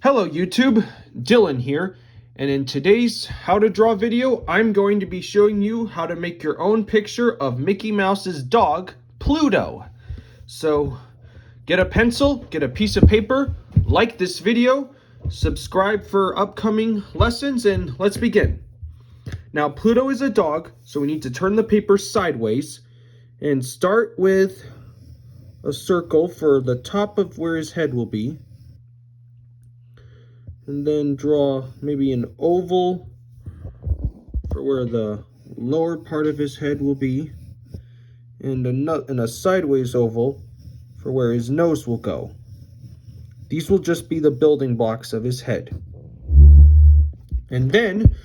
Hello YouTube, Dylan here, and in today's how to draw video, I'm going to be showing you how to make your own picture of Mickey Mouse's dog, Pluto. So get a pencil, get a piece of paper, like this video, subscribe for upcoming lessons, and let's begin. Now Pluto is a dog, so we need to turn the paper sideways and start with a circle for the top of where his head will be. And then draw maybe an oval for where the lower part of his head will be, and a sideways oval for where his nose will go. These will just be the building blocks of his head. And then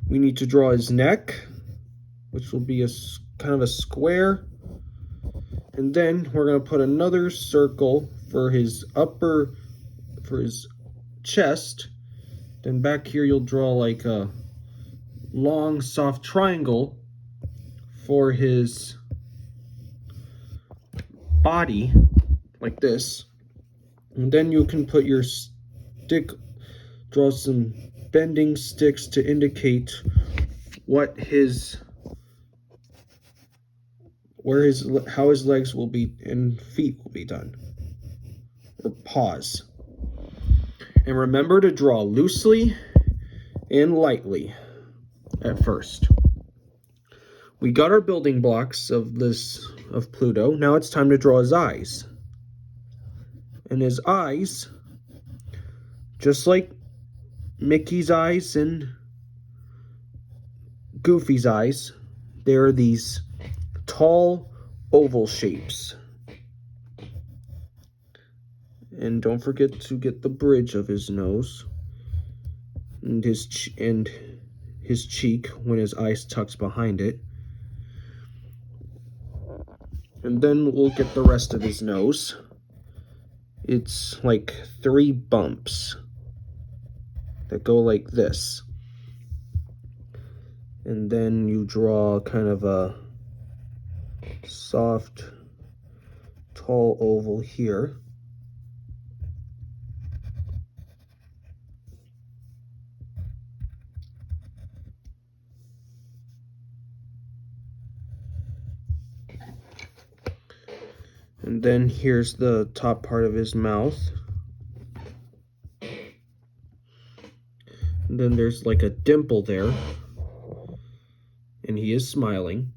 we need to draw his neck, which will be a kind of a square. And then we're going to put another circle for his chest. Then back here you'll draw like a long soft triangle for his body, like this. And then you can put your draw some bending sticks to indicate what how his legs will be and feet will be done, or paws. And remember to draw loosely and lightly at first. We got our building blocks of Pluto. Now it's time to draw his eyes. And his eyes, just like Mickey's eyes and Goofy's eyes, they're these tall oval shapes. And don't forget to get the bridge of his nose and his cheek when his eyes tucks behind it. And then we'll get the rest of his nose. It's like 3 bumps that go like this. And then you draw kind of a soft, tall oval here. And then here's the top part of his mouth. And then there's like a dimple there. And he is smiling.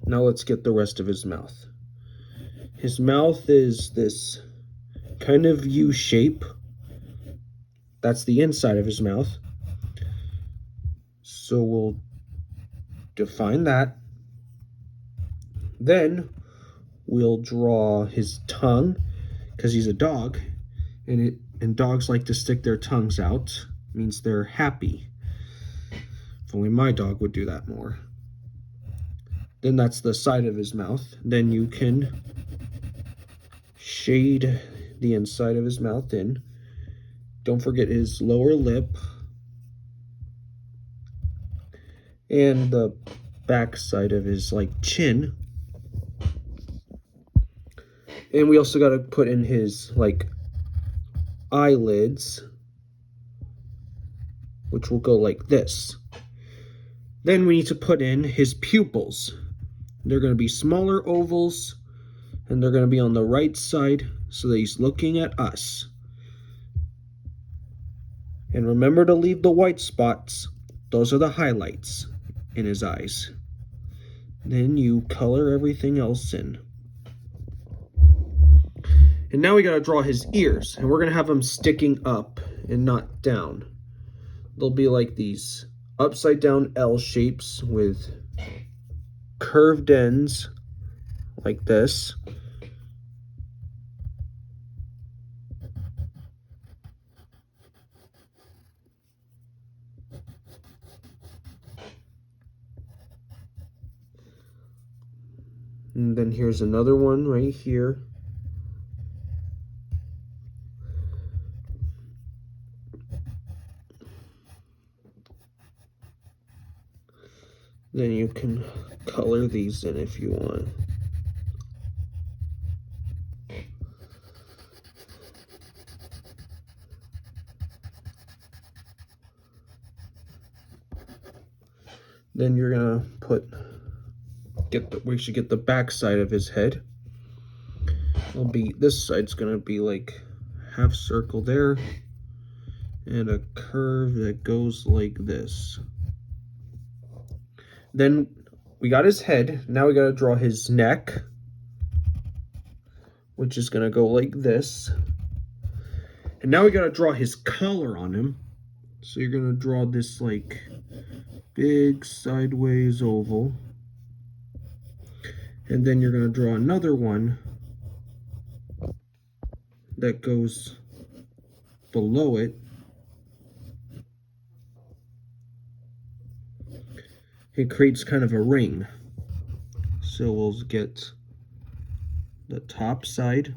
Now let's get the rest of his mouth. His mouth is this kind of U shape. That's the inside of his mouth. So we'll define that. Then we'll draw his tongue, because he's a dog, and dogs like to stick their tongues out. It means they're happy. If only my dog would do that more. Then that's the side of his mouth. Then you can shade the inside of his mouth in. Don't forget his lower lip and the back side of his chin. And we also got to put in his eyelids, which will go like this. Then we need to put in his pupils. They're going to be smaller ovals, and they're going to be on the right side so that he's looking at us. And remember to leave the white spots. Those are the highlights in his eyes. Then you color everything else in. And now we gotta draw his ears, and we're gonna have them sticking up and not down. They'll be like these upside down L shapes with curved ends like this. And then here's another one right here. Then you can color these in if you want. Then you're gonna we should get the back side of his head. This side's gonna be like half circle there and a curve that goes like this. Then we got his head. Now we gotta draw his neck, which is gonna go like this. And now we gotta draw his collar on him. So you're gonna draw this like big sideways oval. And then you're gonna draw another one that goes below it. It creates kind of a ring. So we'll get the top side.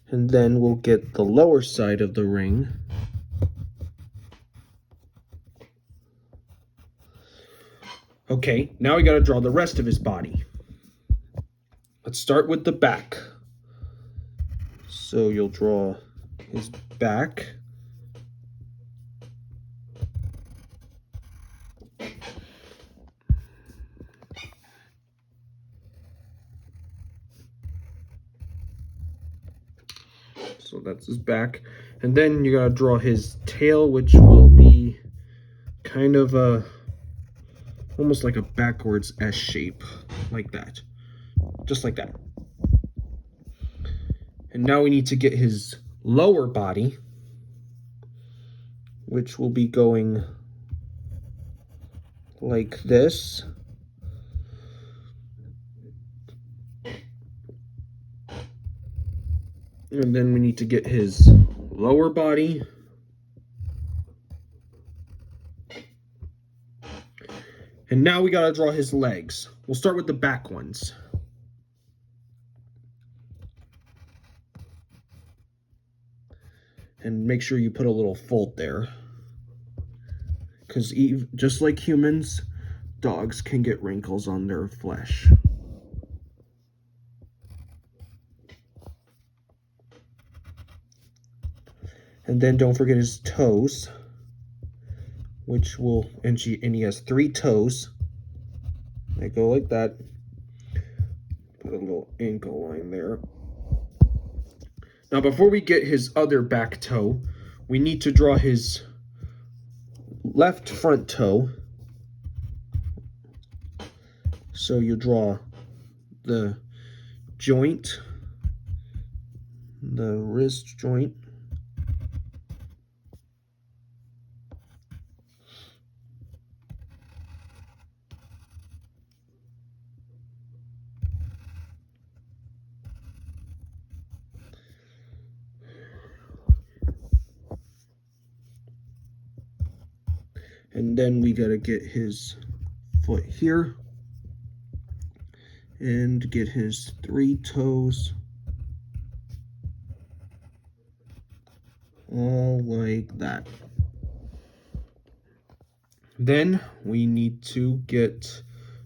And then we'll get the lower side of the ring. Okay, now we gotta draw the rest of his body. Let's start with the back. So you'll draw his back. So that's his back. And then you gotta draw his tail, which will be kind of almost like a backwards S shape, like that. Just like that. And now we need to get his lower body, which will be going like this. And then we need to get his lower body. And now we gotta draw his legs. We'll start with the back ones. And make sure you put a little fold there. Because just like humans, dogs can get wrinkles on their flesh. And then don't forget his toes, and he has 3 toes. They go like that. Put a little ankle line there. Now before we get his other back toe, we need to draw his left front toe. So you draw the joint, the wrist joint. And then we gotta get his foot here and get his 3 toes all like that. Then we need to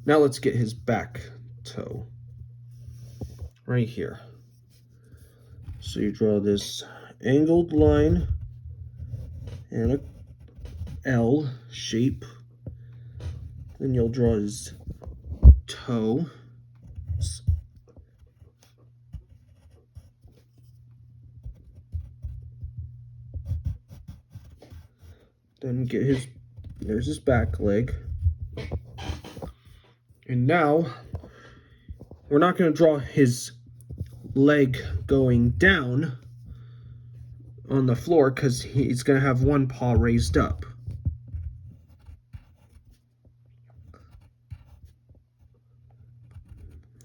now let's get his back toe right here. So you draw this angled line and a L shape. Then you'll draw his toe. Then there's his back leg. And now we're not going to draw his leg going down on the floor because he's going to have one paw raised up.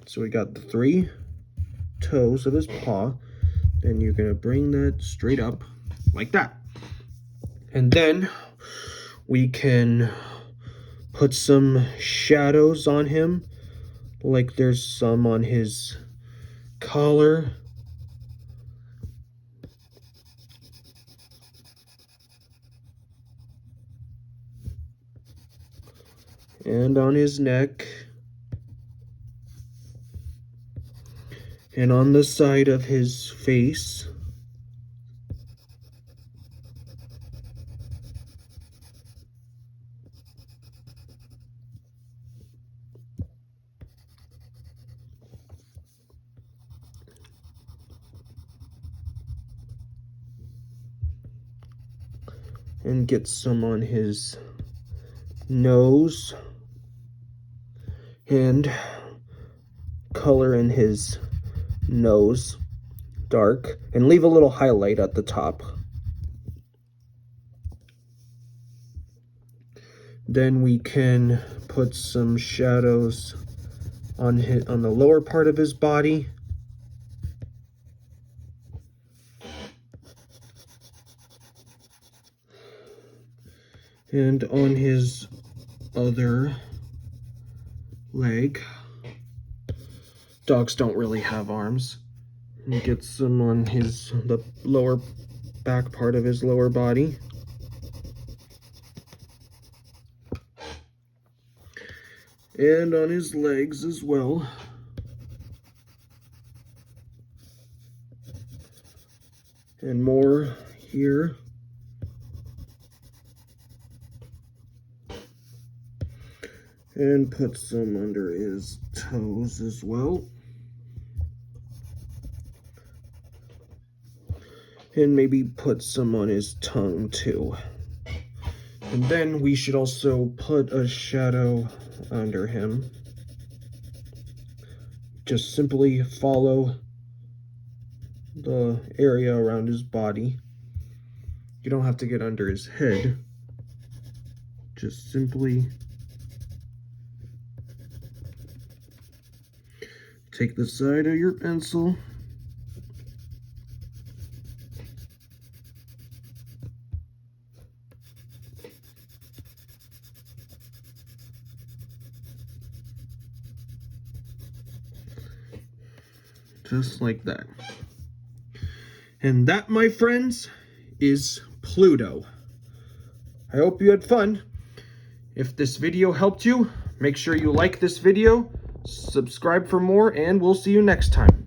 So we got the 3 toes of his paw. Then you're going to bring that straight up like that. And then we can put some shadows on him, like there's some on his collar. And on his neck. And on the side of his face, and get some on his nose, and color in his nose dark, and leave a little highlight at the top. Then we can put some shadows on the lower part of his body. And on his other leg. Dogs don't really have arms. And get some on the lower back part of his lower body. And on his legs as well. And more here. And put some under his toes as well. And maybe put some on his tongue too. And then we should also put a shadow under him. Just simply follow the area around his body. You don't have to get under his head. Just simply take the side of your pencil just like that. And that, my friends, is Pluto. I hope you had fun. If this video helped you, make sure you like this video, subscribe for more, and we'll see you next time.